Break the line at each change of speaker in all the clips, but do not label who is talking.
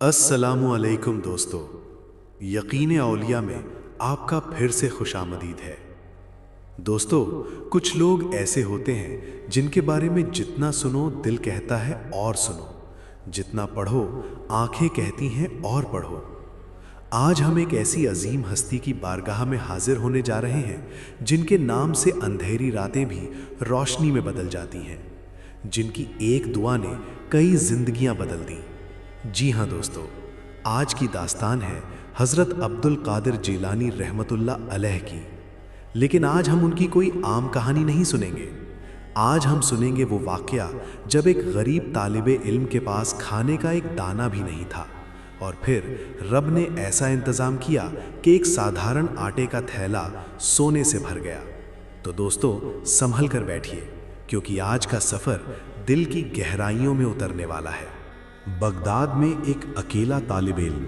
السلام علیکم دوستو، یقین اولیاء میں آپ کا پھر سے خوش آمدید ہے۔ دوستو، کچھ لوگ ایسے ہوتے ہیں جن کے بارے میں جتنا سنو دل کہتا ہے اور سنو، جتنا پڑھو آنکھیں کہتی ہیں اور پڑھو۔ آج ہم ایک ایسی عظیم ہستی کی بارگاہ میں حاضر ہونے جا رہے ہیں جن کے نام سے اندھیری راتیں بھی روشنی میں بدل جاتی ہیں، جن کی ایک دعا نے کئی زندگیاں بدل دیں۔ جی ہاں دوستو، آج کی داستان ہے حضرت عبد القادر جیلانی رحمۃ اللہ علیہ کی۔ لیکن آج ہم ان کی کوئی عام کہانی نہیں سنیں گے۔ آج ہم سنیں گے وہ واقعہ جب ایک غریب طالب علم کے پاس کھانے کا ایک دانہ بھی نہیں تھا، اور پھر رب نے ایسا انتظام کیا کہ ایک سادھارن آٹے کا تھیلا سونے سے بھر گیا۔ تو دوستو، سنبھل کر بیٹھیے، کیونکہ آج کا سفر دل کی گہرائیوں میں اترنے والا ہے۔ بغداد میں ایک اکیلا طالب علم۔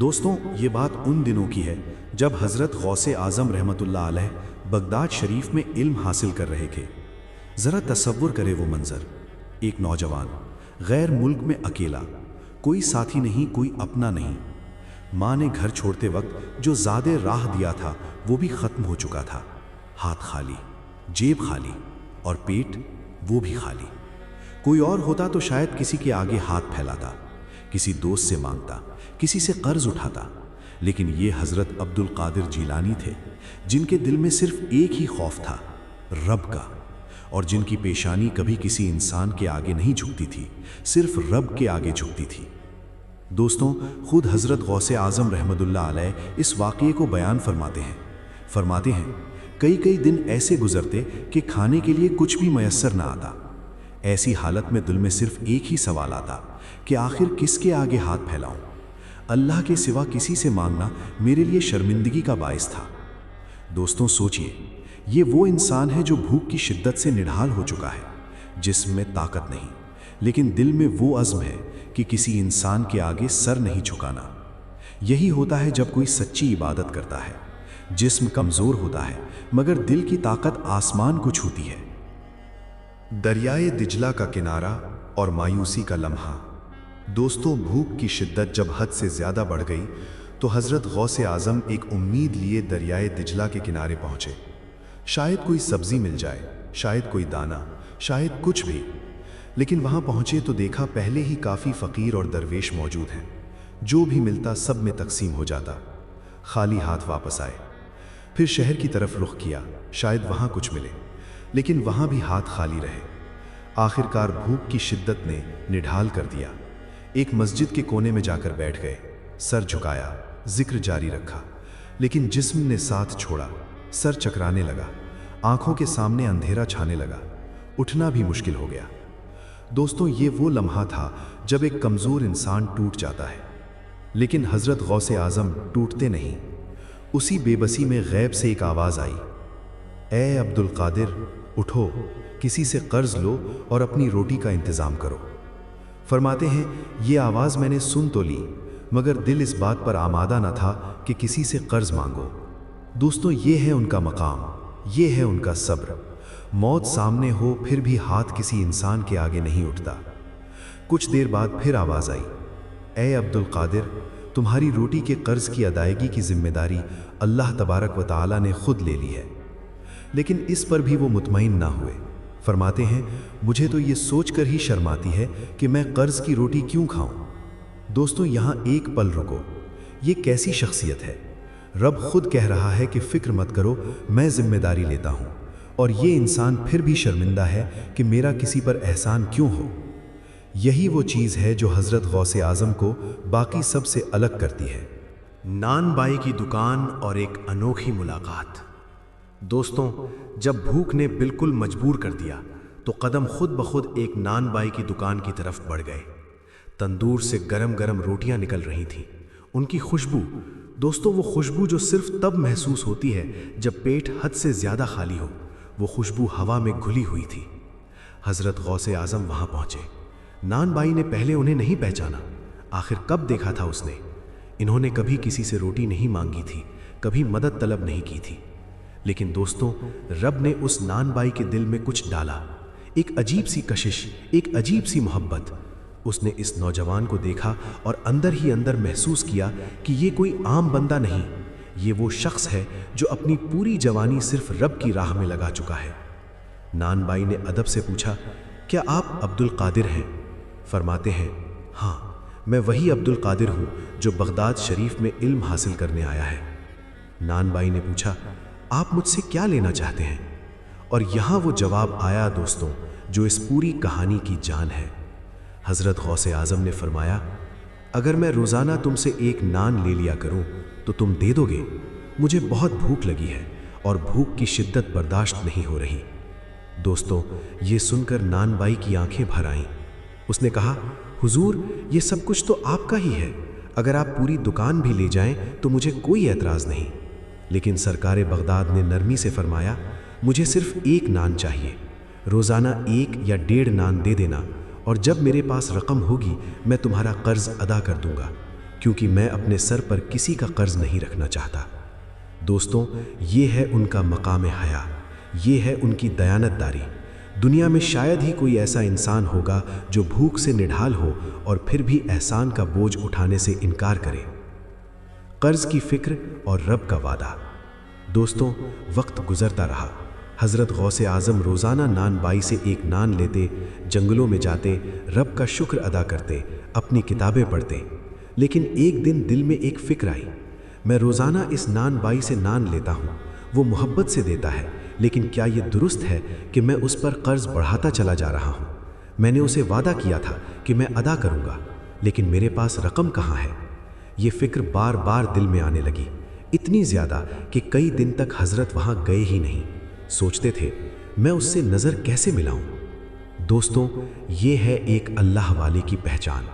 دوستوں، یہ بات ان دنوں کی ہے جب حضرت غوث اعظم رحمۃ اللہ علیہ بغداد شریف میں علم حاصل کر رہے تھے۔ ذرا تصور کرے وہ منظر، ایک نوجوان غیر ملک میں اکیلا، کوئی ساتھی نہیں، کوئی اپنا نہیں۔ ماں نے گھر چھوڑتے وقت جو زادے راہ دیا تھا وہ بھی ختم ہو چکا تھا۔ ہاتھ خالی، جیب خالی، اور پیٹ وہ بھی خالی۔ کوئی اور ہوتا تو شاید کسی کے آگے ہاتھ پھیلاتا، کسی دوست سے مانگتا، کسی سے قرض اٹھاتا، لیکن یہ حضرت عبد القادر جیلانی تھے جن کے دل میں صرف ایک ہی خوف تھا، رب کا، اور جن کی پیشانی کبھی کسی انسان کے آگے نہیں جھکتی تھی، صرف رب کے آگے جھکتی تھی۔ دوستوں، خود حضرت غوث اعظم رحمۃ اللہ علیہ اس واقعے کو بیان فرماتے ہیں کئی دن ایسے گزرتے کہ کھانے کے لیے کچھ بھی میسر نہ آتا۔ ایسی حالت میں دل میں صرف ایک ہی سوال آتا کہ آخر کس کے آگے ہاتھ پھیلاؤں؟ اللہ کے سوا کسی سے مانگنا میرے لیے شرمندگی کا باعث تھا۔ دوستوں، سوچئے، یہ وہ انسان ہے جو بھوک کی شدت سے نڈھال ہو چکا ہے، جسم میں طاقت نہیں، لیکن دل میں وہ عزم ہے کہ کسی انسان کے آگے سر نہیں جھکانا۔ یہی ہوتا ہے جب کوئی سچی عبادت کرتا ہے۔ جسم کمزور ہوتا ہے مگر دل کی طاقت آسمان کو چھوتی ہے۔ دریائے دجلہ کا کنارہ اور مایوسی کا لمحہ۔ دوستوں، بھوک کی شدت جب حد سے زیادہ بڑھ گئی تو حضرت غوث اعظم ایک امید لیے دریائے دجلہ کے کنارے پہنچے۔ شاید کوئی سبزی مل جائے، شاید کوئی دانہ، شاید کچھ بھی۔ لیکن وہاں پہنچے تو دیکھا پہلے ہی کافی فقیر اور درویش موجود ہیں۔ جو بھی ملتا سب میں تقسیم ہو جاتا۔ خالی ہاتھ واپس آئے۔ پھر شہر کی طرف رخ کیا، شاید وہاں کچھ ملے، لیکن وہاں بھی ہاتھ خالی رہے۔ آخرکار بھوک کی شدت نے نڈھال کر دیا۔ ایک مسجد کے کونے میں جا کر بیٹھ گئے، سر جھکایا، ذکر جاری رکھا، لیکن جسم نے ساتھ چھوڑا۔ سر چکرانے لگا، آنکھوں کے سامنے اندھیرا چھانے لگا، اٹھنا بھی مشکل ہو گیا۔ دوستوں، یہ وہ لمحہ تھا جب ایک کمزور انسان ٹوٹ جاتا ہے، لیکن حضرت غوث اعظم ٹوٹتے نہیں۔ اسی بے بسی میں غیب سے ایک آواز آئی، اے عبد القادر، اٹھو، کسی سے قرض لو اور اپنی روٹی کا انتظام کرو۔ فرماتے ہیں، یہ آواز میں نے سن تو لی، مگر دل اس بات پر آمادہ نہ تھا کہ کسی سے قرض مانگو۔ دوستوں، یہ ہے ان کا مقام، یہ ہے ان کا صبر۔ موت سامنے ہو پھر بھی ہاتھ کسی انسان کے آگے نہیں اٹھتا۔ کچھ دیر بعد پھر آواز آئی، اے عبد القادر، تمہاری روٹی کے قرض کی ادائیگی کی ذمہ داری اللہ تبارک و تعالی نے خود لے لی ہے۔ لیکن اس پر بھی وہ مطمئن نہ ہوئے۔ فرماتے ہیں، مجھے تو یہ سوچ کر ہی شرم آتی ہے کہ میں قرض کی روٹی کیوں کھاؤں۔ دوستوں، یہاں ایک پل رکو، یہ کیسی شخصیت ہے؟ رب خود کہہ رہا ہے کہ فکر مت کرو، میں ذمہ داری لیتا ہوں، اور یہ انسان پھر بھی شرمندہ ہے کہ میرا کسی پر احسان کیوں ہو۔ یہی وہ چیز ہے جو حضرت غوث اعظم کو باقی سب سے الگ کرتی ہے۔ نان بائی کی دکان اور ایک انوکھی ملاقات۔ دوستوں، جب بھوک نے بالکل مجبور کر دیا تو قدم خود بخود ایک نان بائی کی دکان کی طرف بڑھ گئے۔ تندور سے گرم گرم روٹیاں نکل رہی تھیں، ان کی خوشبو، دوستوں، وہ خوشبو جو صرف تب محسوس ہوتی ہے جب پیٹ حد سے زیادہ خالی ہو، وہ خوشبو ہوا میں گھلی ہوئی تھی۔ حضرت غوث اعظم وہاں پہنچے۔ نان بائی نے پہلے انہیں نہیں پہچانا۔ آخر کب دیکھا تھا اس نے؟ انہوں نے کبھی کسی سے روٹی نہیں مانگی تھی، کبھی مدد طلب نہیں کی تھی، لیکن دوستوں، رب نے اس نان بائی کے دل میں کچھ ڈالا، ایک عجیب سی کشش، ایک عجیب سی محبت۔
اس نے اس نوجوان کو دیکھا اور اندر ہی اندر محسوس کیا کہ یہ کوئی عام بندہ نہیں، یہ وہ شخص ہے جو اپنی پوری جوانی صرف رب کی راہ میں لگا چکا ہے۔ نان بائی نے ادب سے پوچھا، کیا آپ عبد القادر ہیں؟ فرماتے ہیں، ہاں، میں وہی عبد القادر ہوں جو بغداد شریف میں علم حاصل کرنے آیا ہے۔ نان بائی نے پوچھا، آپ مجھ سے کیا لینا چاہتے ہیں؟ اور یہاں وہ جواب آیا دوستوں جو اس پوری کہانی کی جان ہے۔ حضرت غوث اعظم نے فرمایا، اگر میں روزانہ تم سے ایک نان لے لیا کروں تو تم دے دو گے؟ مجھے بہت بھوک لگی ہے اور بھوک کی شدت برداشت نہیں ہو رہی۔ دوستوں، یہ سن کر نان بائی کی آنکھیں بھر آئیں۔ اس نے کہا، حضور، یہ سب کچھ تو آپ کا ہی ہے، اگر آپ پوری دکان بھی لے جائیں تو مجھے کوئی اعتراض نہیں۔ لیکن سرکار بغداد نے نرمی سے فرمایا، مجھے صرف ایک نان چاہیے، روزانہ 1 یا 1.5 نان دے دینا، اور جب میرے پاس رقم ہوگی میں تمہارا قرض ادا کر دوں گا، کیونکہ میں اپنے سر پر کسی کا قرض نہیں رکھنا چاہتا۔ دوستوں، یہ ہے ان کا مقام حیا، یہ ہے ان کی دیانت داری۔ دنیا میں شاید ہی کوئی ایسا انسان ہوگا جو بھوک سے نڈھال ہو اور پھر بھی احسان کا بوجھ اٹھانے سے انکار کرے۔ قرض کی فکر اور رب کا وعدہ۔ دوستوں، وقت گزرتا رہا۔ حضرت غوث اعظم روزانہ نان بائی سے ایک نان لیتے، جنگلوں میں جاتے، رب کا شکر ادا کرتے، اپنی کتابیں پڑھتے۔ لیکن ایک دن دل میں ایک فکر آئی، میں روزانہ اس نان بائی سے نان لیتا ہوں، وہ محبت سے دیتا ہے، لیکن کیا یہ درست ہے کہ میں اس پر قرض بڑھاتا چلا جا رہا ہوں؟ میں نے اسے وعدہ کیا تھا کہ میں ادا کروں گا، لیکن میرے پاس رقم کہاں ہے؟ یہ فکر بار بار دل میں آنے لگی، اتنی زیادہ کہ کئی دن تک حضرت وہاں گئے ہی نہیں۔ سوچتے تھے، میں اس سے نظر کیسے ملاؤں؟ دوستوں، یہ ہے ایک اللہ والے کی پہچان۔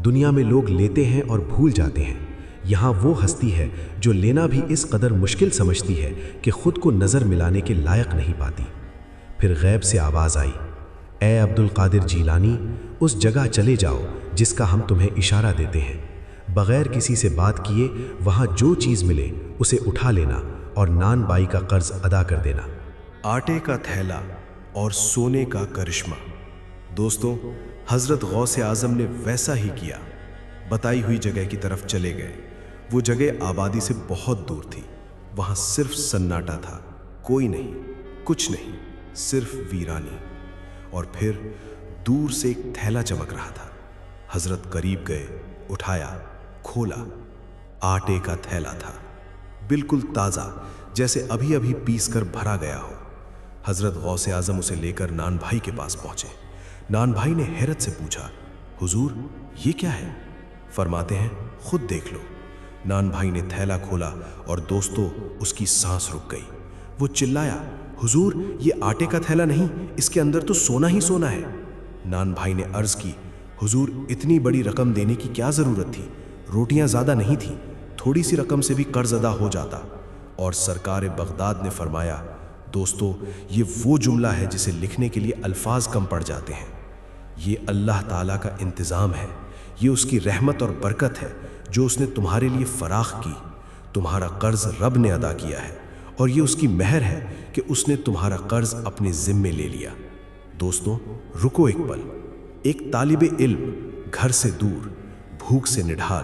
دنیا میں لوگ لیتے ہیں اور بھول جاتے ہیں، یہاں وہ ہستی ہے جو لینا بھی اس قدر مشکل سمجھتی ہے کہ خود کو نظر ملانے کے لائق نہیں پاتی۔ پھر غیب سے آواز آئی، اے عبد القادر جیلانی، اس جگہ چلے جاؤ جس کا ہم تمہیں اشارہ دیتے ہیں، بغیر کسی سے بات کیے وہاں جو چیز ملے اسے اٹھا لینا اور نان بائی کا قرض ادا کر دینا۔
آٹے کا تھیلا اور سونے کا کرشمہ۔ دوستوں، حضرت غوث اعظم نے ویسا ہی کیا، بتائی ہوئی جگہ کی طرف چلے گئے۔ وہ جگہ آبادی سے بہت دور تھی، وہاں صرف سناٹا تھا، کوئی نہیں، کچھ نہیں، صرف ویرانی۔ اور پھر دور سے ایک تھیلا چمک رہا تھا۔ حضرت قریب گئے، اٹھایا، کھولا، آٹے کا تھیلا تھا، بالکل تازہ، جیسے ابھی ابھی پیس کر بھرا گیا ہو۔ حضرت غوث اعظم اسے لے کر نان بھائی کے پاس پہنچے۔ نان بھائی نے حیرت سے پوچھا، حضور، یہ کیا ہے؟ فرماتے ہیں، خود دیکھ لو۔ نان بھائی نے تھیلا کھولا اور دوستو، اس کی سانس رک گئی۔ وہ چلایا، حضور، یہ آٹے کا تھیلا نہیں، اس کے اندر تو سونا ہی سونا ہے۔ نان بھائی نے عرض کی، حضور، اتنی بڑی رقم دینے کی کیا ضرورت تھی؟ روٹیاں زیادہ نہیں تھیں، تھوڑی سی رقم سے بھی قرض ادا ہو جاتا۔ اور سرکار بغداد نے فرمایا، دوستو، یہ وہ جملہ ہے جسے لکھنے کے لیے الفاظ کم پڑ جاتے ہیں۔ یہ اللہ تعالیٰ کا انتظام ہے، یہ اس کی رحمت اور برکت ہے جو اس نے تمہارے لیے فراخ کی۔ تمہارا قرض رب نے ادا کیا ہے، اور یہ اس کی مہر ہے کہ اس نے تمہارا قرض اپنے ذمے لے لیا۔ دوستو، رکو ایک پل۔ ایک طالب علم، گھر سے دور، بھوک سے نڈھال،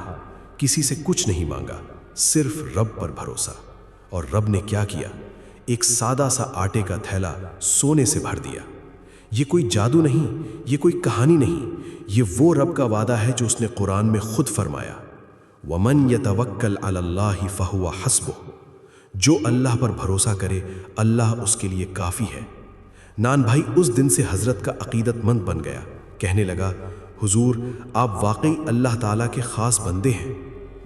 کسی سے کچھ نہیں مانگا، صرف رب پر بھروسہ۔ اور رب نے کیا کیا؟ ایک سادہ سا آٹے کا تھیلا سونے سے بھر دیا۔ یہ کوئی جادو نہیں، یہ کوئی کہانی نہیں، یہ وہ رب کا وعدہ ہے جو اس نے قرآن میں خود فرمایا، وَمَن يَتَوَكَّلْ عَلَى اللَّهِ فَهُوَ حَسْبُهُ، جو اللہ پر بھروسہ کرے اللہ اس کے لیے کافی ہے۔ نان بھائی اس دن سے حضرت کا عقیدت مند بن گیا، کہنے لگا، حضور، آپ واقعی اللہ تعالیٰ کے خاص بندے ہیں۔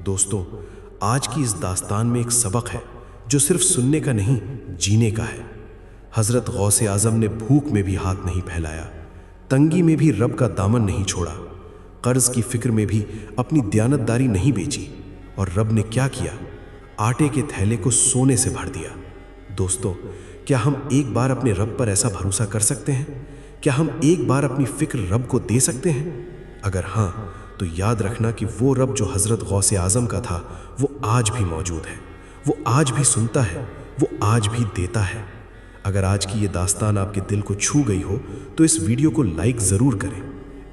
دوستو، آج کی اس داستان میں ایک سبق ہے جو صرف سننے کا نہیں، جینے کا ہے۔ حضرت غوث اعظم نے بھوک میں بھی ہاتھ نہیں پھیلایا، تنگی میں بھی رب کا دامن نہیں چھوڑا، قرض کی فکر میں بھی اپنی دیانتداری نہیں بیچی، اور رب نے کیا کیا؟ آٹے کے تھیلے کو سونے سے بھر دیا۔ دوستو، کیا ہم ایک بار اپنے رب پر ایسا بھروسہ کر سکتے ہیں؟ کیا ہم ایک بار اپنی فکر رب کو دے سکتے ہیں؟ اگر ہاں تو یاد رکھنا کہ وہ رب جو حضرت غوث اعظم کا تھا وہ آج بھی موجود ہے، وہ آج بھی سنتا ہے، وہ آج بھی دیتا ہے۔ اگر آج کی یہ داستان آپ کے دل کو چھو گئی ہو تو اس ویڈیو کو لائک ضرور کریں،